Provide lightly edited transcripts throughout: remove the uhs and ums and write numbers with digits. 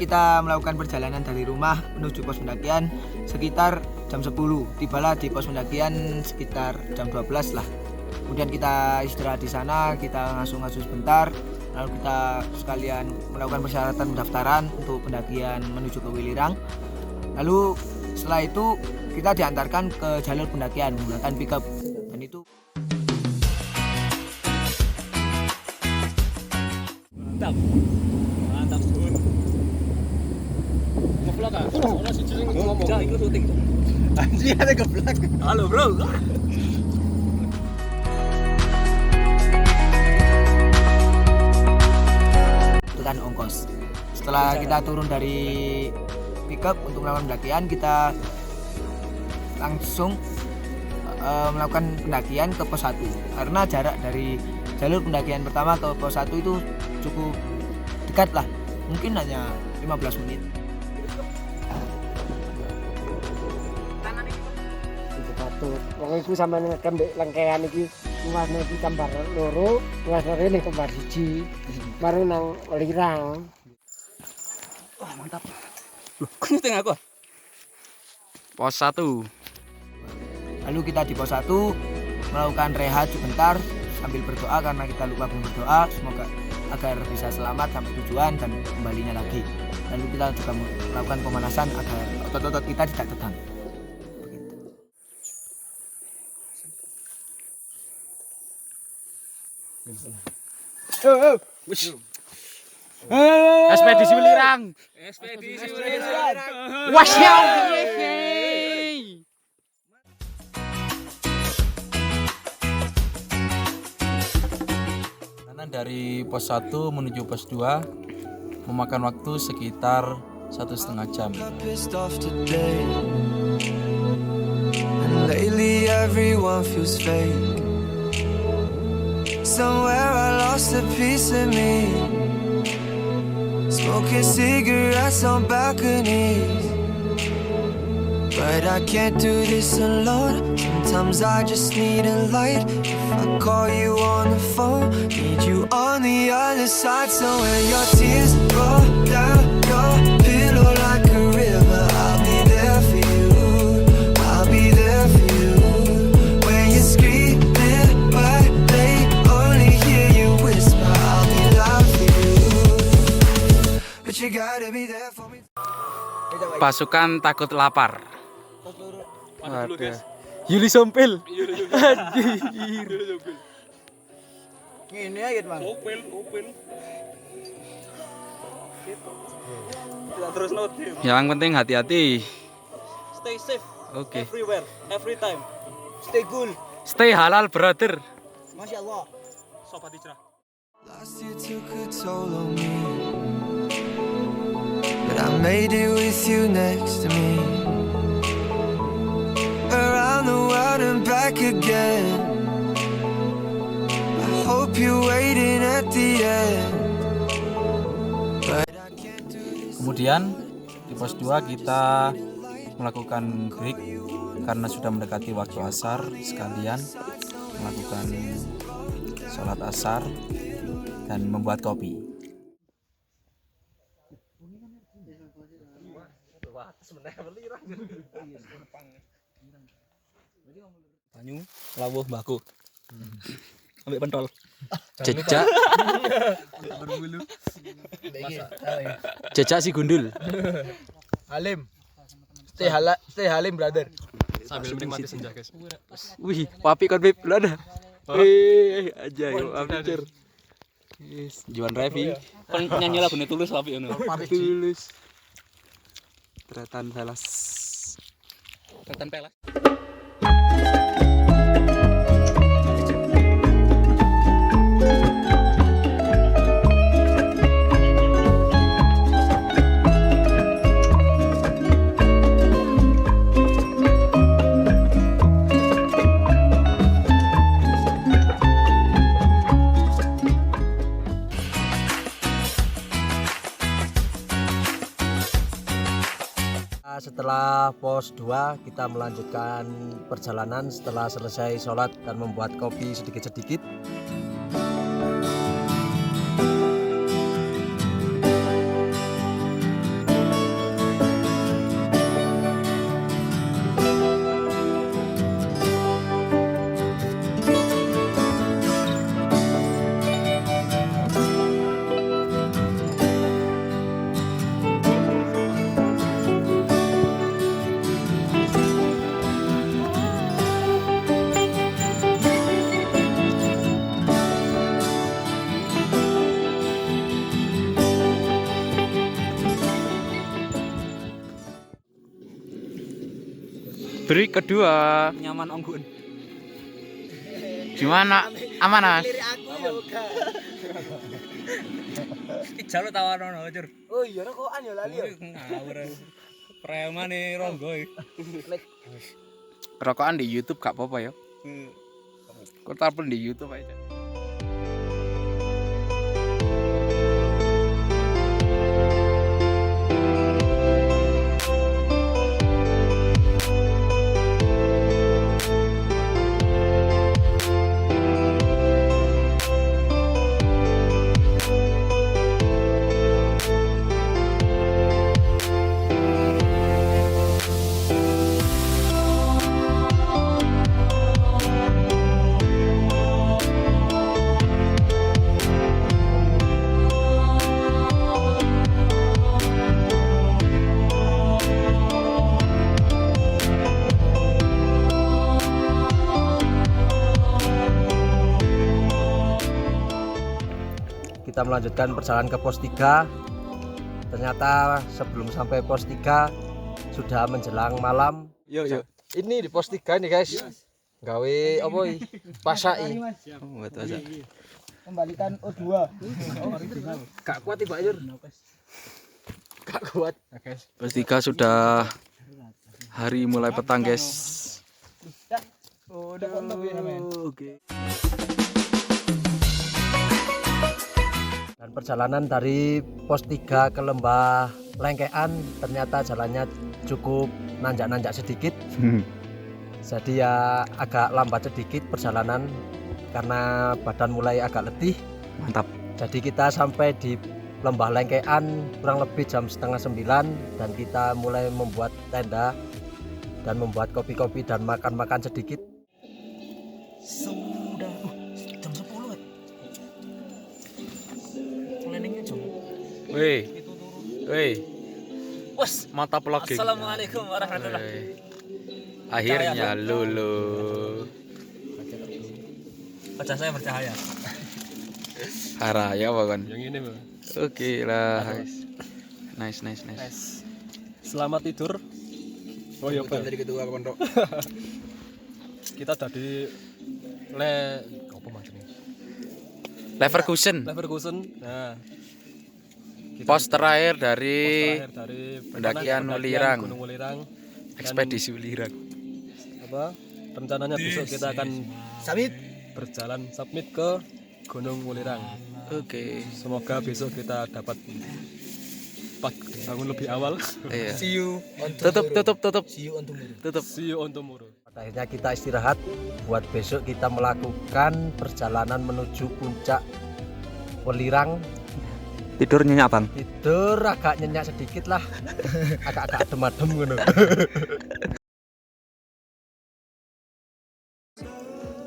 kita melakukan perjalanan dari rumah menuju pos pendakian sekitar jam 10. Tibalah di pos pendakian sekitar jam 12 lah. Kemudian kita istirahat di sana, kita ngasuh-ngasuh sebentar, lalu kita sekalian melakukan persyaratan pendaftaran untuk pendakian menuju ke Welirang. Lalu setelah itu kita diantarkan ke jalur pendakian menggunakan pickup, dan itu mantap sur. Ngeblok ah, soalnya si Jering ngomong. Ja, ikut syuting. anjing ada geblak. Halo bro. Itu kan ongkos. Setelah kita turun dari pickup untuk melakukan pendakian, kita langsung melakukan pendakian ke pos 1 karena jarak dari jalur pendakian pertama ke pos 1 itu cukup dekat lah, mungkin hanya 15 menit. Wong iku sampeyan ngekem ndek lengkean iki luasne iki kembar loro, luasne rene kembar siji. Mari nang Welirang. Wah, mantap. Loh, kok nyuting aku? Pos 1. Lalu kita di pos 1 melakukan rehat sebentar sambil berdoa karena kita lupa belum berdoa, semoga agar bisa selamat sampai tujuan dan kembalinya lagi. Lalu kita juga melakukan pemanasan agar otot-otot kita tidak tegang. Ekspedisi Welirang. Ekspedisi Welirang. Wasyau. Dari pos 1 menuju pos 2 memakan waktu sekitar 1,5 jam. And lately everyone feels fake. Somewhere I lost a piece of me. Smoking cigarettes on balconies. But I can't do this alone. Sometimes I just need a light. If I call you on the phone, need you on the other side. So when your tears roll down your pillow like a river, I'll be there for you. I'll be there for you. When you're screaming but they only hear you whisper, I'll be there for you. But you gotta be there for me. Pasukan takut lapar. Mantap dulu, guys. Yuli Sompil. Anjir. Gini ya gitu, Bang. Open. Tidak terus notif. Yang penting hati-hati. Stay safe. Oke. Everywhere, every time. Stay cool. Stay halal, brother. Masya Allah. Sobat Hijrah. Last year took a toll on me, but I made it with you next to me. Around the world and back again. I hope you're waiting at the end. But I can't do this. Kemudian di pos 2 kita melakukan break karena sudah mendekati waktu asar, sekalian melakukan sholat asar dan membuat kopi. Banyu, lawuh baku. Ambil pentol. Jejak. Jejak si gundul. Halim. Stay halim, brother. Sambil menikmati senja, guys. Wih, papi kon beb, lu ada. Aja yo ampir. Yes, Juan Revi. Kan nyanyi lagu Tulus tapi ngono. Tulus. Tretan Velas. Tretan Pelas. Setelah pos 2 kita melanjutkan perjalanan setelah selesai sholat dan membuat kopi sedikit-sedikit. Break kedua. Nyaman onggun. Gimana? Aman, Mas? Ijalo tawarono, Cur. Oh iya rokokan ya lali ya. Ngawur. Premane ronggo. Rokokan di YouTube gak apa-apa ya. Kok telepon di YouTube aja. Kita melanjutkan perjalanan ke pos 3. Ternyata sebelum sampai pos 3 sudah menjelang malam. Yuk. Ini di pos 3 nih guys. Gawe apa iki? Pasai. Buat masak. Kembalikan O2. Gak kuat Pak Yur. Gak kuat. Pos 3 sudah hari mulai petang, guys. Oke. Dan perjalanan dari pos 3 ke lembah Lengkean ternyata jalannya cukup nanjak-nanjak sedikit. Jadi ya agak lambat sedikit perjalanan karena badan mulai agak letih. Mantap. Jadi kita sampai di lembah Lengkean kurang lebih jam 8:30 dan kita mulai membuat tenda dan membuat kopi-kopi dan makan-makan sedikit. Sudah jam 10 kan. Planningnya jam. Weh. Wes, Mantap lagi. Assalamualaikum warahmatullahi. Akhirnya lulu. Wajah saya bercahaya. Haraya apa kan? Yang ini Bang. Oke lah. Nice. Selamat tidur. Oh iya Pak. Dari ketua pondok. Kita tadi apa macamnya? Leverkusen. Nah, Pos terakhir dari dari pendakian Welirang. Gunung Welirang. Ekspedisi Welirang. Apa? Rencananya besok kita akan berjalan submit ke Gunung Welirang. Oke. Semoga besok kita dapat bangun lebih awal. Iya. See you on Tutup. See you on tomorrow. Tutup. See you on tomorrow. Pada akhirnya kita istirahat buat besok kita melakukan perjalanan menuju puncak Welirang. Tidur nyenyak, Bang. Tidur agak nyenyak sedikit lah. Agak adem-adem gitu.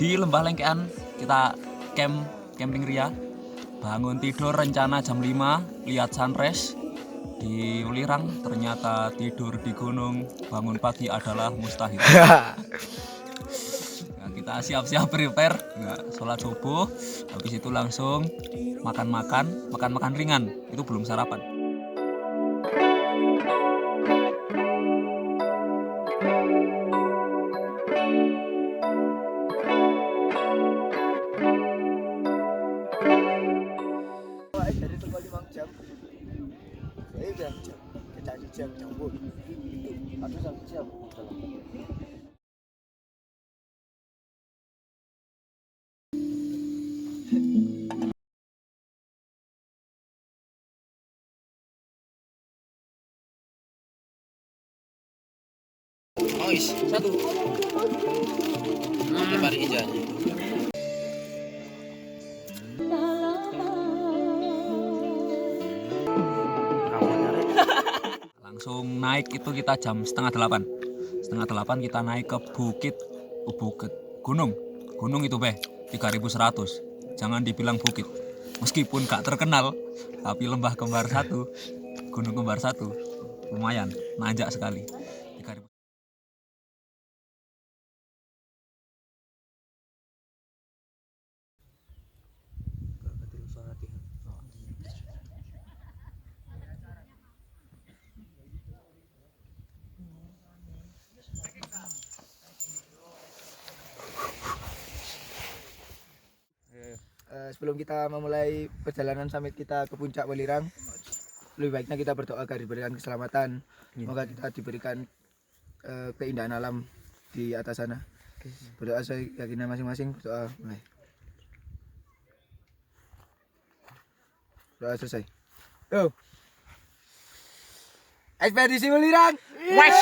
Di lembah Lengkean kita camping ria. Bangun tidur rencana jam 5, lihat sunrise di Welirang. Ternyata tidur di gunung, bangun pagi adalah mustahil. Nah, kita siap-siap prepare, sholat subuh, habis itu langsung makan ringan. Itu belum sarapan. Dari toko 5 jam. Saya bilang jam. Kita jam campur. Itu. Atau 1 jam. Satu. Lebar ijanya. Langsung naik itu kita jam 7:30. 7:30 kita naik ke bukit gunung itu 3100. Jangan dibilang bukit, meskipun gak terkenal, tapi lembah kembar 1, gunung kembar 1 lumayan nanjak sekali. 3000. sebelum kita memulai perjalanan summit kita ke puncak Welirang, lebih baiknya kita berdoa agar diberikan keselamatan. Semoga kita diberikan keindahan alam di atas sana. Berdoa sesuai keyakinan masing-masing. Berdoa mulai. Doa selesai. Yo. Ekspedisi Welirang. Where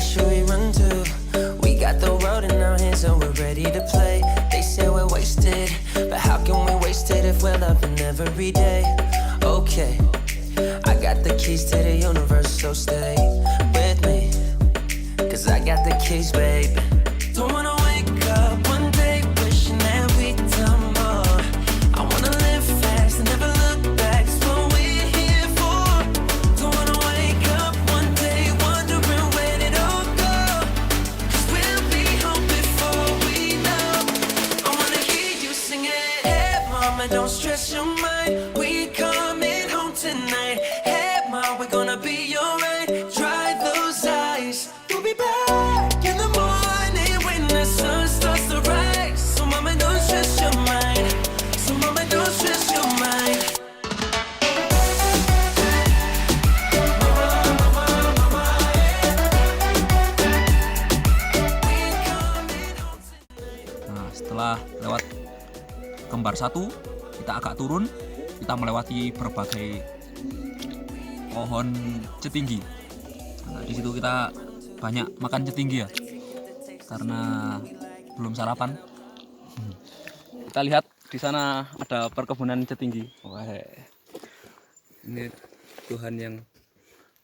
should we run to? We got the road in our hands and we're ready to play. They say we're wasted, but how can we waste it if we're loving every day? Okay, I got the keys to the universe, so stay with me, 'cause I got the keys, babe. Don't wanna wake up one day wishing that we'd done more. I wanna live fast and never look back, it's what we're here for. Don't wanna wake up one day wondering where it all go, 'cause we'll be home before we know. I wanna hear you sing it. Hey mama, don't stress your mind, we coming home tonight. Hey mom, we're gonna be alright. Dry those eyes, we'll be back in the morning when the sun starts to rise. So mama, don't stress your mind. So mama, don't stress your mind. Nah, setelah lewat kembar 1, kita agak turun, kita melewati berbagai pohon cetinggi. Nah, di situ kita banyak makan cetinggi ya, karena belum sarapan. Kita lihat di sana ada perkebunan cetinggi. Wah, ini Tuhan yang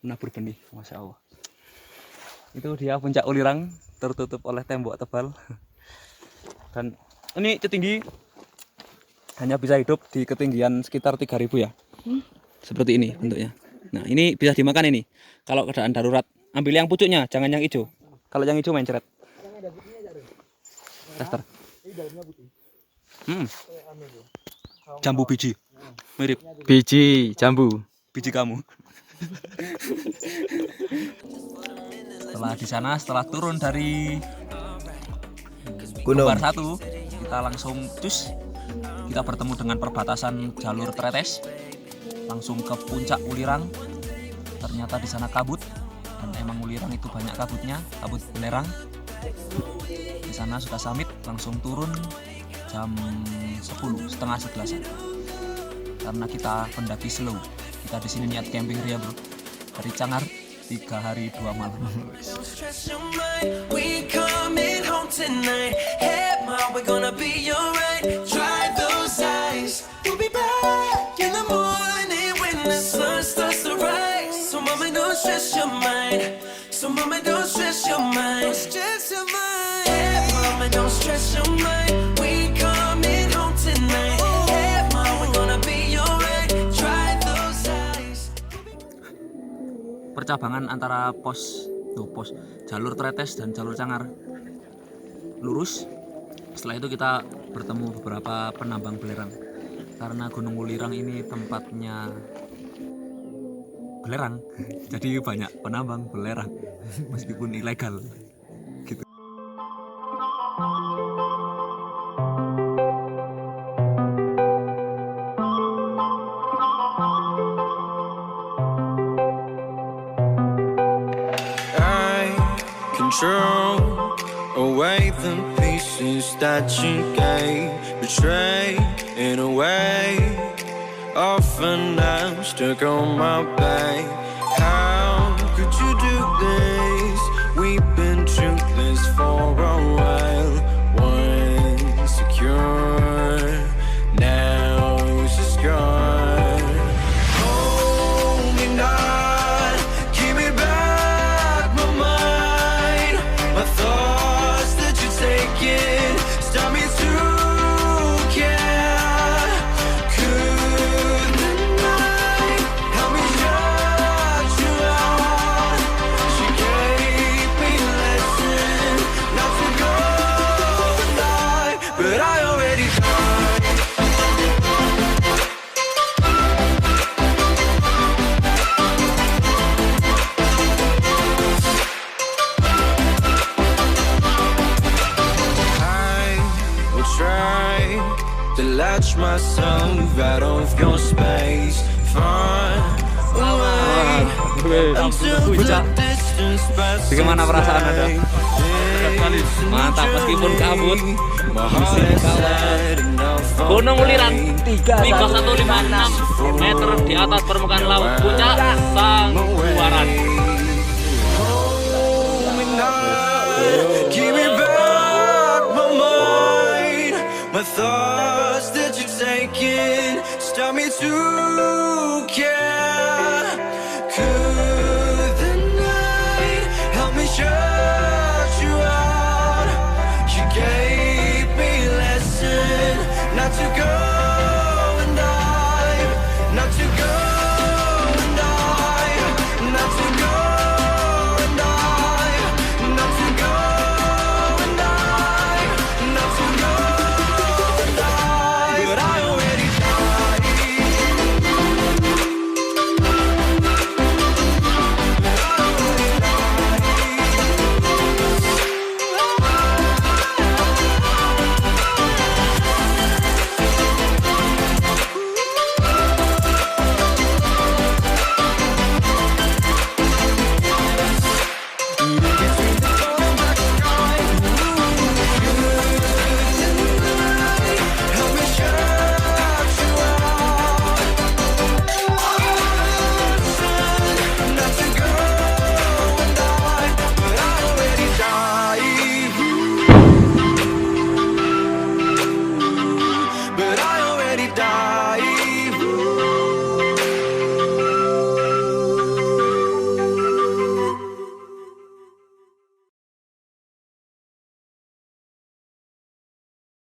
menabur benih, masya Allah. Itu dia puncak Welirang, tertutup oleh tembok tebal. Dan ini cetinggi hanya bisa hidup di ketinggian sekitar 3000 ya. Seperti ini bentuknya. Nah, ini bisa dimakan ini. Kalau keadaan darurat, ambil yang pucuknya, jangan yang hijau. Kalau yang hijau mencret. Tester. Jambu biji. Mirip Biji jambu. biji kamu. Setelah di sana, setelah turun dari Gunung. kembar 1, kita langsung cus. Kita bertemu dengan perbatasan jalur Tretes, langsung ke puncak Welirang. Ternyata di sana kabut, dan emang Welirang itu banyak kabutnya, kabut belerang. Di sana sudah summit, langsung turun jam 10, setengah 11. Karena kita pendaki slow, kita di sini niat camping ria bro. Dari Cangar 3 hari 2 malam. Don't stress your mind, we coming home tonight. Hey mom, we're gonna be alright. Dry those eyes, we'll be back in the morning when the sun starts to rise. So mama, don't stress your mind. So mama, don't stress your mind. Don't stress your mind. Hey mama, don't stress your mind. We coming home tonight. Hey mom, we're gonna be alright. Dry those eyes. Percabangan antara pos jalur Tretes dan jalur Cangar lurus. Setelah itu kita bertemu beberapa penambang belerang, karena Gunung Welirang ini tempatnya belerang jadi banyak penambang belerang meskipun ilegal gitu. Control away the pieces that you gave, betray in a way. Often I'm stuck on my back. How could you do this? We've been through this for a while. Once secure, now it's just gone. Hold me not, give me back my mind. My thoughts that you're taking, stop me through, yeah. Could the night help me shut you out? She gave me a lesson not to go out of your space. Far away until the distance passes. Bagaimana perasaan Anda? Mantap, meskipun kabut masih kawan. Gunung Ulirang 3156 meter di atas permukaan laut, puncak Sangguaran. Give me back my mind, my thoughts that you're taking. Stop me to